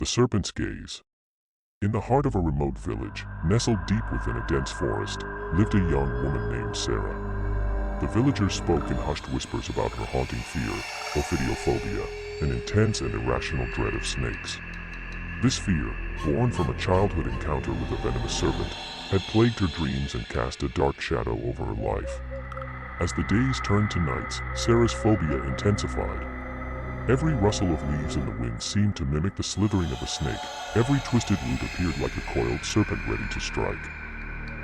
The Serpent's Gaze. In the heart of a remote village, nestled deep within a dense forest, lived a young woman named Sarah. The villagers spoke in hushed whispers about her haunting fear, ophidiophobia, an intense and irrational dread of snakes. This fear, born from a childhood encounter with a venomous serpent, had plagued her dreams and cast a dark shadow over her life. As the days turned to nights, Sarah's phobia intensified. Every rustle of leaves in the wind seemed to mimic the slithering of a snake. Every twisted root appeared like a coiled serpent ready to strike.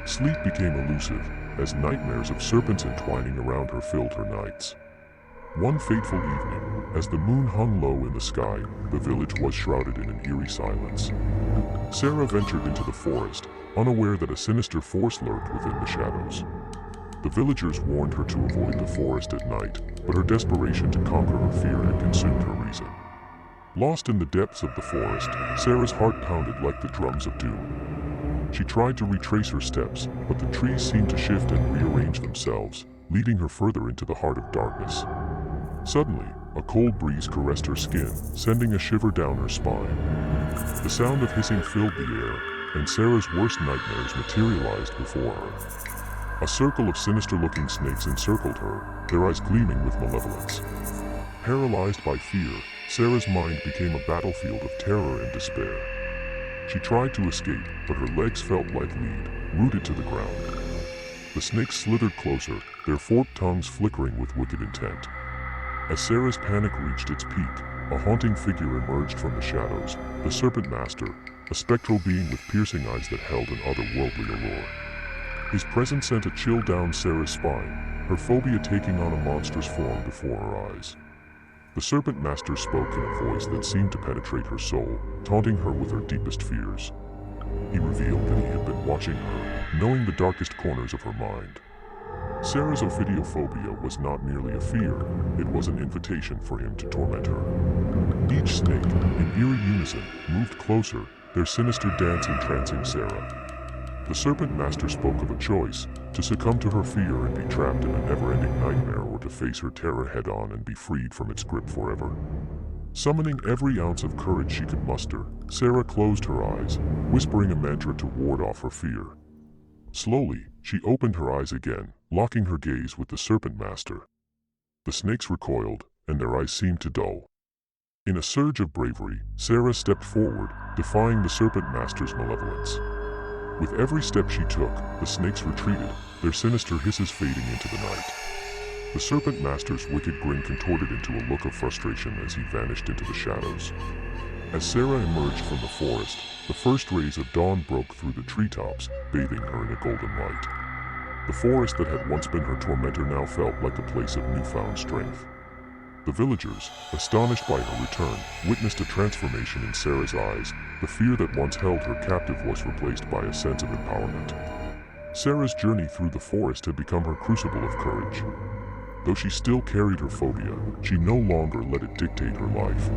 Sleep became elusive, as nightmares of serpents entwining around her filled her nights. One fateful evening, as the moon hung low in the sky, the village was shrouded in an eerie silence. Sarah ventured into the forest, unaware that a sinister force lurked within the shadows. The villagers warned her to avoid the forest at night, but her desperation to conquer her fear had consumed her reason. Lost in the depths of the forest, Sarah's heart pounded like the drums of doom. She tried to retrace her steps, but the trees seemed to shift and rearrange themselves, leading her further into the heart of darkness. Suddenly, a cold breeze caressed her skin, sending a shiver down her spine. The sound of hissing filled the air, and Sarah's worst nightmares materialized before her. A circle of sinister-looking snakes encircled her, their eyes gleaming with malevolence. Paralyzed by fear, Sarah's mind became a battlefield of terror and despair. She tried to escape, but her legs felt like lead, rooted to the ground. The snakes slithered closer, their forked tongues flickering with wicked intent. As Sarah's panic reached its peak, a haunting figure emerged from the shadows, the Serpent Master, a spectral being with piercing eyes that held an otherworldly allure. His presence sent a chill down Sarah's spine, her phobia taking on a monstrous form before her eyes. The Serpent Master spoke in a voice that seemed to penetrate her soul, taunting her with her deepest fears. He revealed that he had been watching her, knowing the darkest corners of her mind. Sarah's ophidiophobia was not merely a fear, it was an invitation for him to torment her. Each snake, in eerie unison, moved closer, their sinister dance entrancing Sarah. The Serpent Master spoke of a choice, to succumb to her fear and be trapped in a never-ending nightmare, or to face her terror head-on and be freed from its grip forever. Summoning every ounce of courage she could muster, Sarah closed her eyes, whispering a mantra to ward off her fear. Slowly, she opened her eyes again, locking her gaze with the Serpent Master. The snakes recoiled, and their eyes seemed to dull. In a surge of bravery, Sarah stepped forward, defying the Serpent Master's malevolence. With every step she took, the snakes retreated, their sinister hisses fading into the night. The Serpent Master's wicked grin contorted into a look of frustration as he vanished into the shadows. As Sarah emerged from the forest, the first rays of dawn broke through the treetops, bathing her in a golden light. The forest that had once been her tormentor now felt like a place of newfound strength. The villagers, astonished by her return, witnessed a transformation in Sarah's eyes. The fear that once held her captive was replaced by a sense of empowerment. Sarah's journey through the forest had become her crucible of courage. Though she still carried her phobia, she no longer let it dictate her life.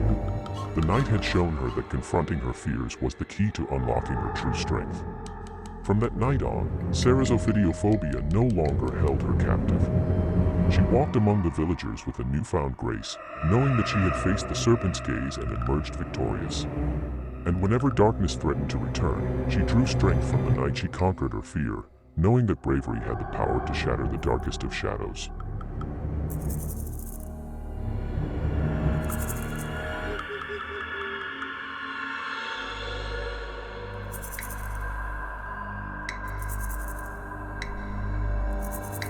The night had shown her that confronting her fears was the key to unlocking her true strength. From that night on, Sarah's ophidiophobia no longer held her captive. She walked among the villagers with a newfound grace, knowing that she had faced the Serpent's Gaze and emerged victorious. And whenever darkness threatened to return, she drew strength from the night she conquered her fear, knowing that bravery had the power to shatter the darkest of shadows.